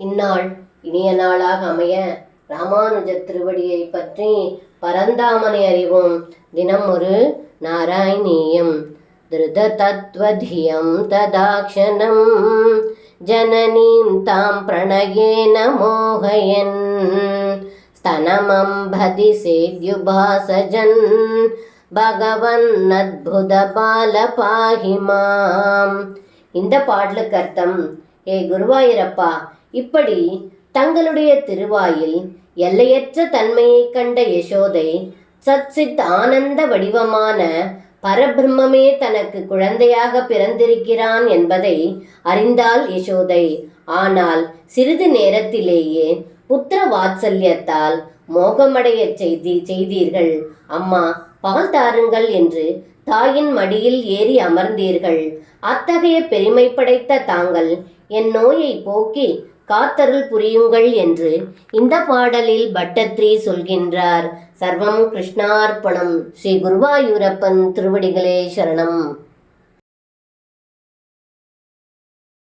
இந்நாள் இனிய நாளாக அமைய ராமானுஜர் திருவடியை பற்றி பரந்தாமனை அறிவோம். தினம் ஒரு நாராயணீயம். திருத தத்வதியம் ததாக்ஷணம் ஜனனீம் தாம் பிரணயேன மோகயன் ஸ்தனமம்பதி சேத்யுபாசஜன் பகவன் அத்புத பால பாஹிமாம். இந்த பாடலுக்கு அர்த்தம், ஏ குருவாயூரப்பா, இப்படி தங்களுடைய திருவாயில் எல்லையற்ற தன்மையை கண்ட யசோதை சச்சித் ஆனந்த வடிவமான பரபிரம்மே தனக்கு குழந்தையாக பிறந்திருக்கிறான் என்பதை அறிந்தாள் யசோதை. ஆனால் சிறிது நேரத்திலேயே புத்திர வாத்சல்யத்தால் மோகமடைய செய்தீர்கள். அம்மா, பால் தாருங்கள் என்று தாயின் மடியில் ஏறி அமர்ந்தீர்கள். அத்தகைய பெருமை படைத்த தாங்கள் என் நோயை போக்கி காத்தருள் புரியுங்கள் என்று இந்த பாடலில் பட்டத்ரி சொல்கின்றார். சர்வம் கிருஷ்ணார்ப்பணம். ஸ்ரீ குருவாயூரப்பன் திருவடிகளே சரணம்.